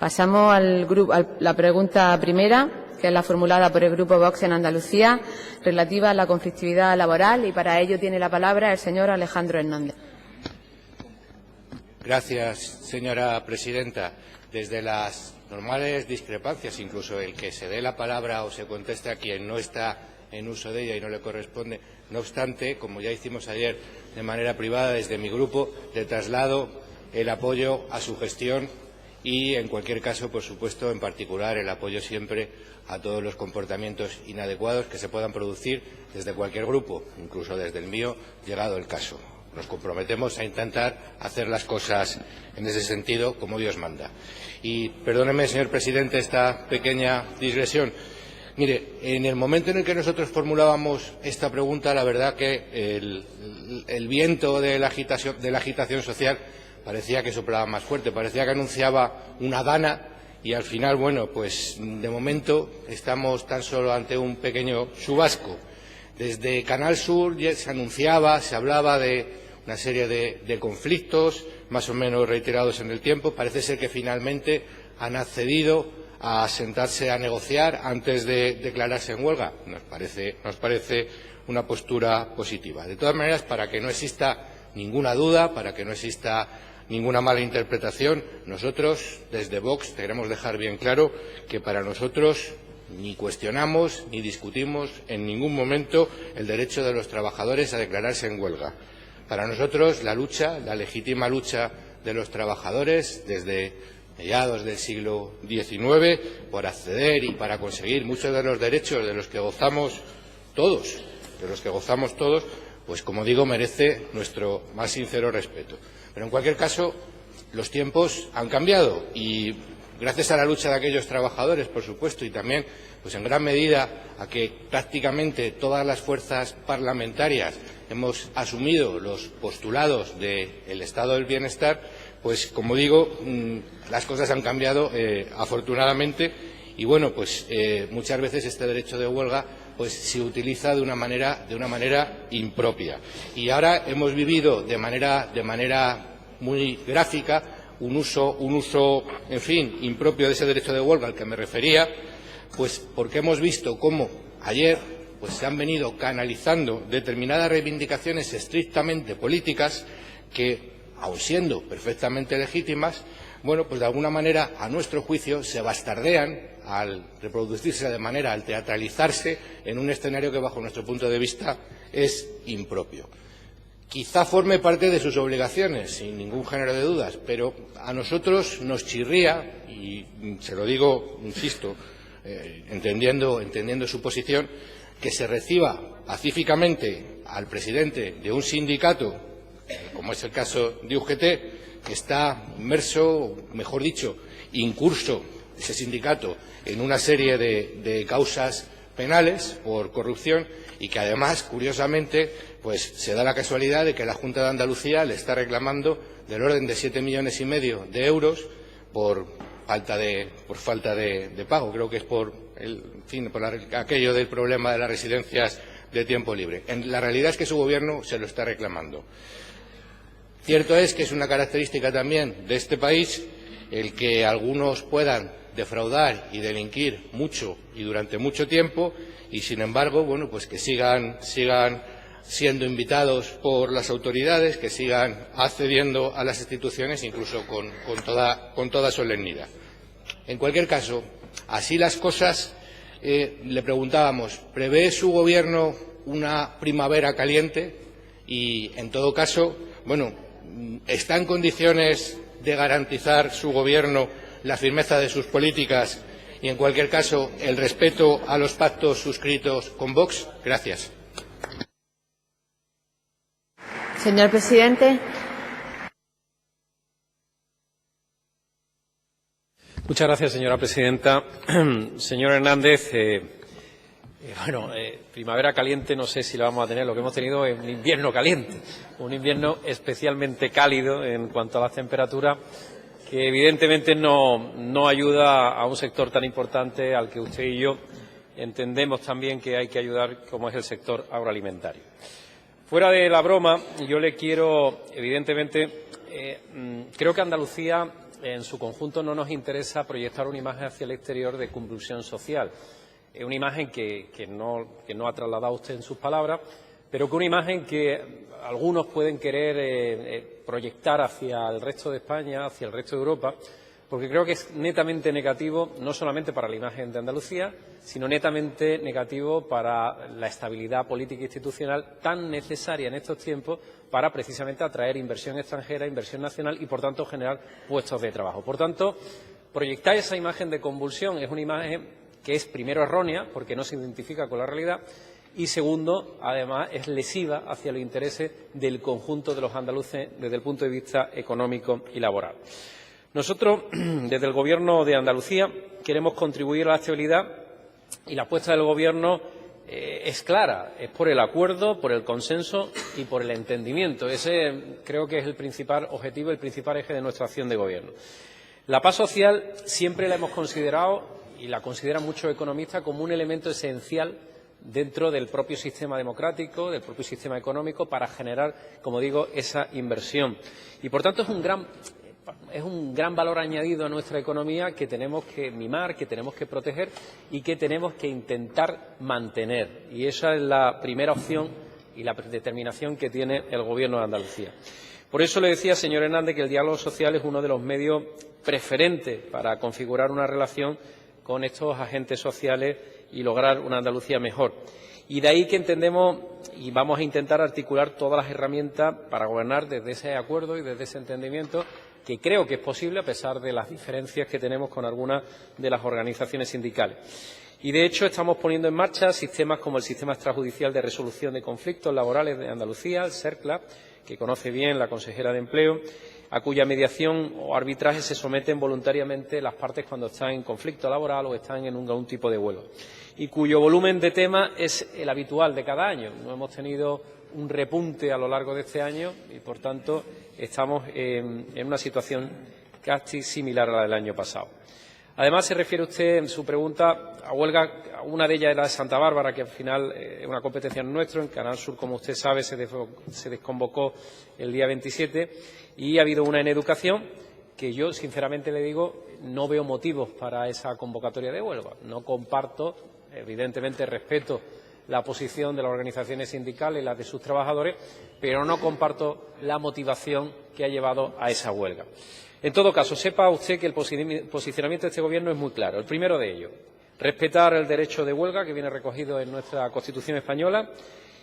Pasamos a la pregunta primera, que es la formulada por el Grupo Vox en Andalucía, relativa a la conflictividad laboral, y para ello tiene la palabra el señor Alejandro Hernández. Gracias, señora presidenta. Desde las normales discrepancias, incluso el que se dé la palabra o se conteste a quien no está en uso de ella y no le corresponde, no obstante, como ya hicimos ayer de manera privada desde mi grupo, le traslado el apoyo a su gestión y, en cualquier caso, por supuesto, en particular, el apoyo siempre a todos los comportamientos inadecuados que se puedan producir desde cualquier grupo, incluso desde el mío, llegado el caso. Nos comprometemos a intentar hacer las cosas en ese sentido como Dios manda. Y perdóneme, señor presidente, esta pequeña digresión. Mire, en el momento en el que nosotros formulábamos esta pregunta, la verdad que el viento de la agitación social parecía que soplaba más fuerte, parecía que anunciaba una dana y al final, bueno, pues de momento estamos tan solo ante un pequeño chubasco. Desde Canal Sur ya se anunciaba, se hablaba de una serie de conflictos más o menos reiterados en el tiempo. Parece ser que finalmente han accedido a sentarse a negociar antes de declararse en huelga. Nos parece una postura positiva. De todas maneras, para que no exista ninguna duda, para que no exista ninguna mala interpretación, nosotros desde Vox queremos dejar bien claro que para nosotros ni cuestionamos ni discutimos en ningún momento el derecho de los trabajadores a declararse en huelga. Para nosotros la legítima lucha de los trabajadores desde mediados del siglo XIX por acceder y para conseguir muchos de los derechos de los que gozamos todos, pues como digo, merece nuestro más sincero respeto. Pero en cualquier caso, los tiempos han cambiado y gracias a la lucha de aquellos trabajadores, por supuesto, y también pues en gran medida a que prácticamente todas las fuerzas parlamentarias hemos asumido los postulados del estado del bienestar, pues como digo, las cosas han cambiado afortunadamente y bueno, pues muchas veces este derecho de huelga pues se utiliza de una manera impropia. Y ahora hemos vivido de manera muy gráfica un uso, en fin, impropio de ese derecho de huelga al que me refería, pues porque hemos visto cómo ayer pues se han venido canalizando determinadas reivindicaciones estrictamente políticas que, aun siendo perfectamente legítimas, bueno, pues de alguna manera, a nuestro juicio, se bastardean al reproducirse al teatralizarse en un escenario que, bajo nuestro punto de vista, es impropio. Quizá forme parte de sus obligaciones, sin ningún género de dudas, pero a nosotros nos chirría, y se lo digo, insisto, entendiendo su posición, que se reciba pacíficamente al presidente de un sindicato, como es el caso de UGT, que está inmerso, mejor dicho, incurso ese sindicato en una serie de causas penales por corrupción y que además, curiosamente, pues se da la casualidad de que la Junta de Andalucía le está reclamando del orden de 7,5 millones de euros por falta de pago. Creo que es por aquello del problema de las residencias de tiempo libre. La realidad es que su gobierno se lo está reclamando. Cierto es que es una característica también de este país el que algunos puedan defraudar y delinquir mucho y durante mucho tiempo y, sin embargo, bueno, pues que sigan siendo invitados por las autoridades, que sigan accediendo a las instituciones, incluso con toda solemnidad. En cualquier caso, así las cosas, le preguntábamos, ¿prevé su gobierno una primavera caliente? Y, en todo caso, bueno, ¿está en condiciones de garantizar su gobierno la firmeza de sus políticas y, en cualquier caso, el respeto a los pactos suscritos con Vox? Gracias. Señor presidente. Muchas gracias, señora presidenta. Señor Hernández, primavera caliente no sé si la vamos a tener. Lo que hemos tenido es un invierno caliente, un invierno especialmente cálido en cuanto a las temperaturas, que evidentemente no ayuda a un sector tan importante al que usted y yo entendemos también que hay que ayudar, como es el sector agroalimentario. Fuera de la broma, yo le quiero, evidentemente, creo que Andalucía en su conjunto no nos interesa proyectar una imagen hacia el exterior de convulsión social. Es una imagen que no ha trasladado usted en sus palabras, pero que una imagen que algunos pueden querer proyectar hacia el resto de España, hacia el resto de Europa, porque creo que es netamente negativo, no solamente para la imagen de Andalucía, sino netamente negativo para la estabilidad política e institucional tan necesaria en estos tiempos para precisamente atraer inversión extranjera, inversión nacional y, por tanto, generar puestos de trabajo. Por tanto, proyectar esa imagen de convulsión es una imagen que es, primero, errónea, porque no se identifica con la realidad, y, segundo, además, es lesiva hacia los intereses del conjunto de los andaluces desde el punto de vista económico y laboral. Nosotros, desde el Gobierno de Andalucía, queremos contribuir a la estabilidad y la apuesta del Gobierno es clara, es por el acuerdo, por el consenso y por el entendimiento. Ese creo que es el principal objetivo, el principal eje de nuestra acción de Gobierno. La paz social siempre la hemos considerado, y la consideran muchos economistas, como un elemento esencial dentro del propio sistema democrático, del propio sistema económico, para generar, como digo, esa inversión. Y, por tanto, es un gran valor añadido a nuestra economía que tenemos que mimar, que tenemos que proteger y que tenemos que intentar mantener. Y esa es la primera opción y la determinación que tiene el Gobierno de Andalucía. Por eso le decía, señor Hernández, que el diálogo social es uno de los medios preferentes para configurar una relación con estos agentes sociales y lograr una Andalucía mejor. Y de ahí que entendemos y vamos a intentar articular todas las herramientas para gobernar desde ese acuerdo y desde ese entendimiento, que creo que es posible a pesar de las diferencias que tenemos con algunas de las organizaciones sindicales. Y, de hecho, estamos poniendo en marcha sistemas como el Sistema Extrajudicial de Resolución de Conflictos Laborales de Andalucía, el SERCLA, que conoce bien la consejera de Empleo, a cuya mediación o arbitraje se someten voluntariamente las partes cuando están en conflicto laboral o están en algún tipo de huelga, y cuyo volumen de temas es el habitual de cada año. No hemos tenido un repunte a lo largo de este año y, por tanto, estamos en una situación casi similar a la del año pasado. Además, se refiere usted en su pregunta a huelga, una de ellas era de Santa Bárbara, que al final es una competencia nuestra. En Canal Sur, como usted sabe, se desconvocó el día 27 y ha habido una en educación que yo, sinceramente le digo, no veo motivos para esa convocatoria de huelga. No comparto, evidentemente respeto la posición de las organizaciones sindicales y las de sus trabajadores, pero no comparto la motivación que ha llevado a esa huelga. En todo caso, sepa usted que el posicionamiento de este Gobierno es muy claro. El primero de ellos, respetar el derecho de huelga que viene recogido en nuestra Constitución española,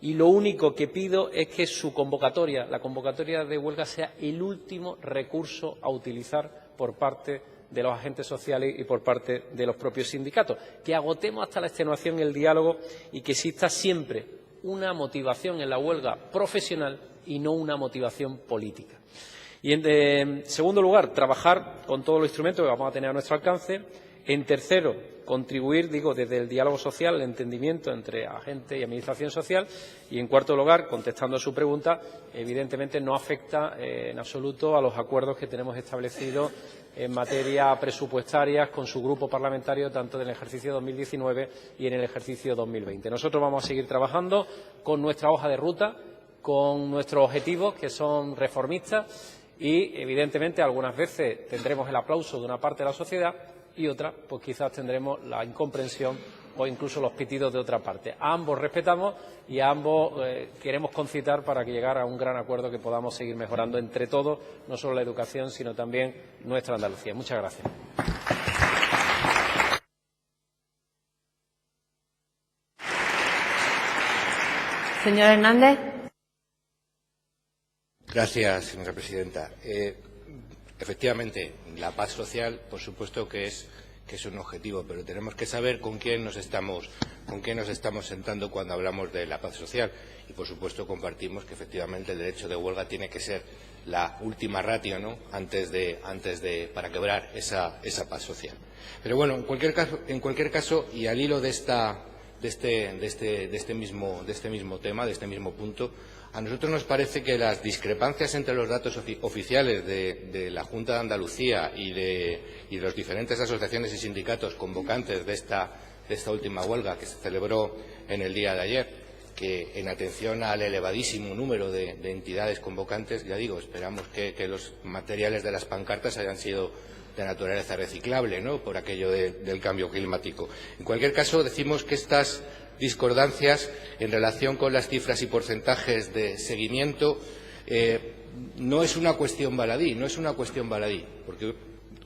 y lo único que pido es que su convocatoria, la convocatoria de huelga, sea el último recurso a utilizar por parte de los agentes sociales y por parte de los propios sindicatos, que agotemos hasta la extenuación el diálogo y que exista siempre una motivación en la huelga profesional y no una motivación política. Y, en segundo lugar, trabajar con todos los instrumentos que vamos a tener a nuestro alcance. En tercero, contribuir, desde el diálogo social, el entendimiento entre agente y administración social. Y, en cuarto lugar, contestando a su pregunta, evidentemente no afecta en absoluto a los acuerdos que tenemos establecidos en materia presupuestaria con su grupo parlamentario, tanto en el ejercicio 2019 y en el ejercicio 2020. Nosotros vamos a seguir trabajando con nuestra hoja de ruta, con nuestros objetivos, que son reformistas, y, evidentemente, algunas veces tendremos el aplauso de una parte de la sociedad y otras, pues quizás tendremos la incomprensión o incluso los pitidos de otra parte. A ambos respetamos y a ambos queremos concitar para que llegar a un gran acuerdo que podamos seguir mejorando entre todos, no solo la educación, sino también nuestra Andalucía. Muchas gracias. Señor Hernández. Gracias, señora presidenta. Efectivamente, la paz social, por supuesto que es un objetivo, pero tenemos que saber con quién nos estamos sentando cuando hablamos de la paz social. Y, por supuesto, compartimos que efectivamente el derecho de huelga tiene que ser la última ratio, ¿no?, para quebrar esa paz social. Pero bueno, en cualquier caso, y al hilo de este mismo tema, de este mismo punto, a nosotros nos parece que las discrepancias entre los datos oficiales de la Junta de Andalucía y de las diferentes asociaciones y sindicatos convocantes de esta última huelga que se celebró en el día de ayer, que, en atención al elevadísimo número de entidades convocantes, ya digo, esperamos que los materiales de las pancartas hayan sido de naturaleza reciclable, ¿no?, por aquello del cambio climático. En cualquier caso, decimos que estas discordancias en relación con las cifras y porcentajes de seguimiento no es una cuestión baladí, porque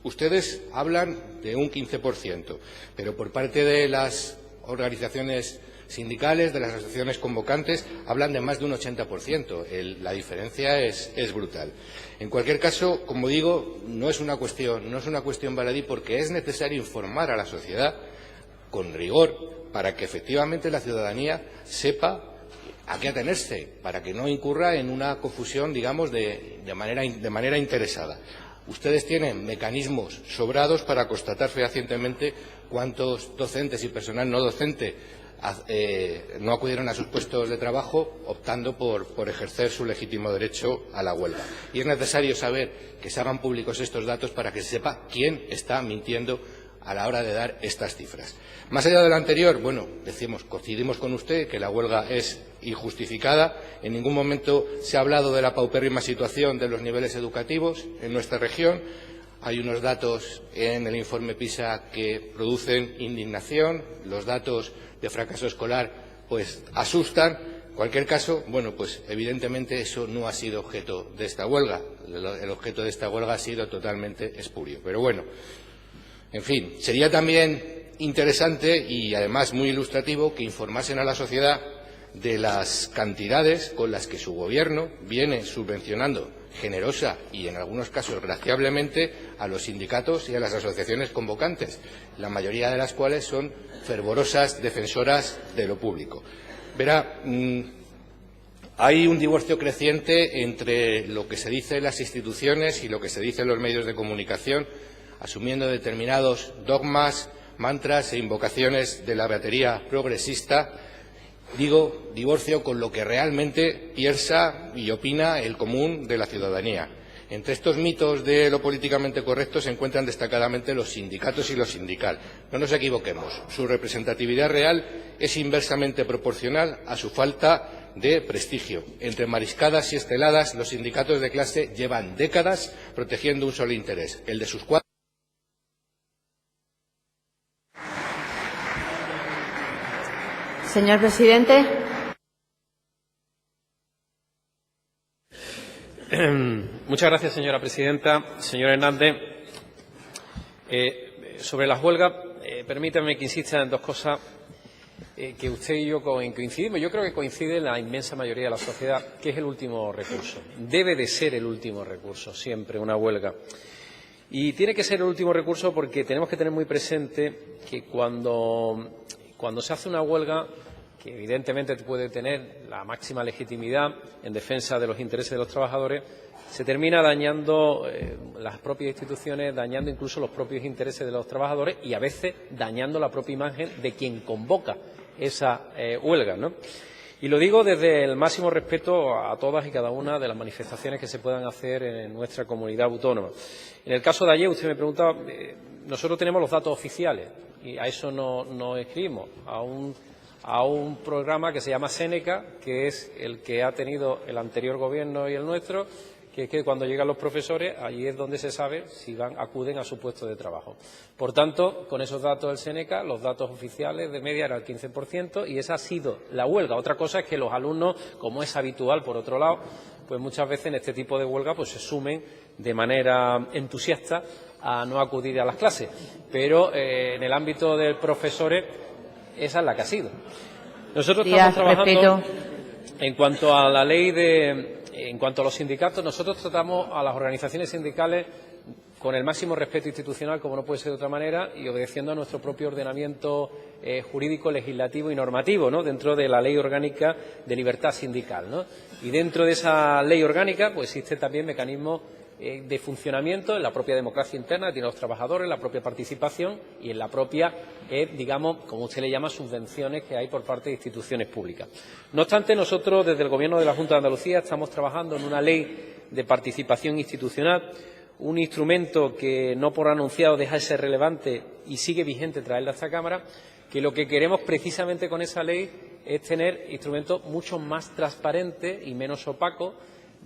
ustedes hablan de un 15%, pero por parte de las organizaciones sindicales, de las asociaciones convocantes, hablan de más de un 80%. La diferencia es brutal. En cualquier caso, como digo, no es una cuestión baladí, porque es necesario informar a la sociedad con rigor para que efectivamente la ciudadanía sepa a qué atenerse, para que no incurra en una confusión, digamos, de manera interesada. Ustedes tienen mecanismos sobrados para constatar fehacientemente cuántos docentes y personal no docente no acudieron a sus puestos de trabajo optando por ejercer su legítimo derecho a la huelga. Y es necesario saber que se hagan públicos estos datos para que se sepa quién está mintiendo a la hora de dar estas cifras. Más allá de lo anterior, bueno, coincidimos con usted que la huelga es injustificada. En ningún momento se ha hablado de la paupérrima situación de los niveles educativos en nuestra región. Hay unos datos en el informe PISA que producen indignación. Los datos de fracaso escolar pues asustan. En cualquier caso, bueno, pues evidentemente eso no ha sido objeto de esta huelga. El objeto de esta huelga ha sido totalmente espurio. Pero bueno, en fin, sería también interesante y además muy ilustrativo que informasen a la sociedad de las cantidades con las que su Gobierno viene subvencionando generosa y, en algunos casos, graciablemente a los sindicatos y a las asociaciones convocantes, la mayoría de las cuales son fervorosas defensoras de lo público. Verá, hay un divorcio creciente entre lo que se dice en las instituciones y lo que se dice en los medios de comunicación, asumiendo determinados dogmas, mantras e invocaciones de la batería progresista. Digo divorcio con lo que realmente piensa y opina el común de la ciudadanía. Entre estos mitos de lo políticamente correcto se encuentran destacadamente los sindicatos y lo sindical. No nos equivoquemos, su representatividad real es inversamente proporcional a su falta de prestigio. Entre mariscadas y esteladas, los sindicatos de clase llevan décadas protegiendo un solo interés, el de sus cuadros. Señor presidente. Muchas gracias, señora presidenta. Señor Hernández, sobre las huelgas, permítame que insista en dos cosas que usted y yo coincidimos. Yo creo que coincide la inmensa mayoría de la sociedad, que es el último recurso. Debe de ser el último recurso, siempre, una huelga. Y tiene que ser el último recurso porque tenemos que tener muy presente que cuando se hace una huelga, que evidentemente puede tener la máxima legitimidad en defensa de los intereses de los trabajadores, se termina dañando las propias instituciones, dañando incluso los propios intereses de los trabajadores y a veces dañando la propia imagen de quien convoca esa huelga, ¿no? Y lo digo desde el máximo respeto a todas y cada una de las manifestaciones que se puedan hacer en nuestra comunidad autónoma. En el caso de ayer, usted me preguntaba, nosotros tenemos los datos oficiales y a eso no escribimos, a un programa que se llama Seneca, que es el que ha tenido el anterior Gobierno y el nuestro, que es que cuando llegan los profesores, allí es donde se sabe si acuden a su puesto de trabajo. Por tanto, con esos datos del Seneca, los datos oficiales de media era el 15% y esa ha sido la huelga. Otra cosa es que los alumnos, como es habitual por otro lado, pues muchas veces en este tipo de huelga pues se sumen de manera entusiasta a no acudir a las clases. Pero en el ámbito de profesores, esa es la que ha sido. Nosotros estamos trabajando en cuanto a la ley en cuanto a los sindicatos, nosotros tratamos a las organizaciones sindicales con el máximo respeto institucional, como no puede ser de otra manera, y obedeciendo a nuestro propio ordenamiento jurídico, legislativo y normativo, ¿no?, dentro de la Ley Orgánica de Libertad Sindical, ¿no? Y dentro de esa ley orgánica pues existen también mecanismos de funcionamiento en la propia democracia interna que tienen los trabajadores, en la propia participación y en la propia, digamos, como usted le llama, subvenciones que hay por parte de instituciones públicas. No obstante, nosotros desde el Gobierno de la Junta de Andalucía estamos trabajando en una ley de participación institucional, un instrumento que no por anunciado deja de ser relevante y sigue vigente traerla a esta Cámara, que lo que queremos precisamente con esa ley es tener instrumentos mucho más transparentes y menos opacos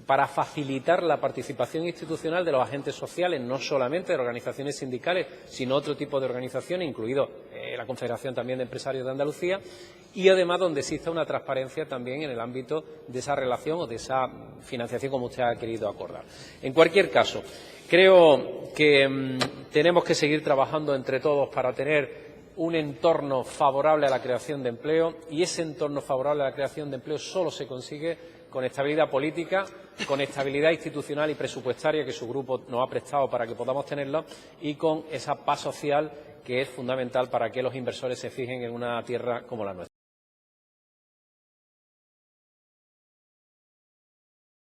para facilitar la participación institucional de los agentes sociales, no solamente de organizaciones sindicales, sino otro tipo de organizaciones, incluido la Confederación también de Empresarios de Andalucía, y además donde exista una transparencia también en el ámbito de esa relación o de esa financiación como usted ha querido acordar. En cualquier caso, creo que tenemos que seguir trabajando entre todos para tener un entorno favorable a la creación de empleo, y ese entorno favorable a la creación de empleo solo se consigue con estabilidad política, con estabilidad institucional y presupuestaria que su grupo nos ha prestado para que podamos tenerla, y con esa paz social que es fundamental para que los inversores se fijen en una tierra como la nuestra.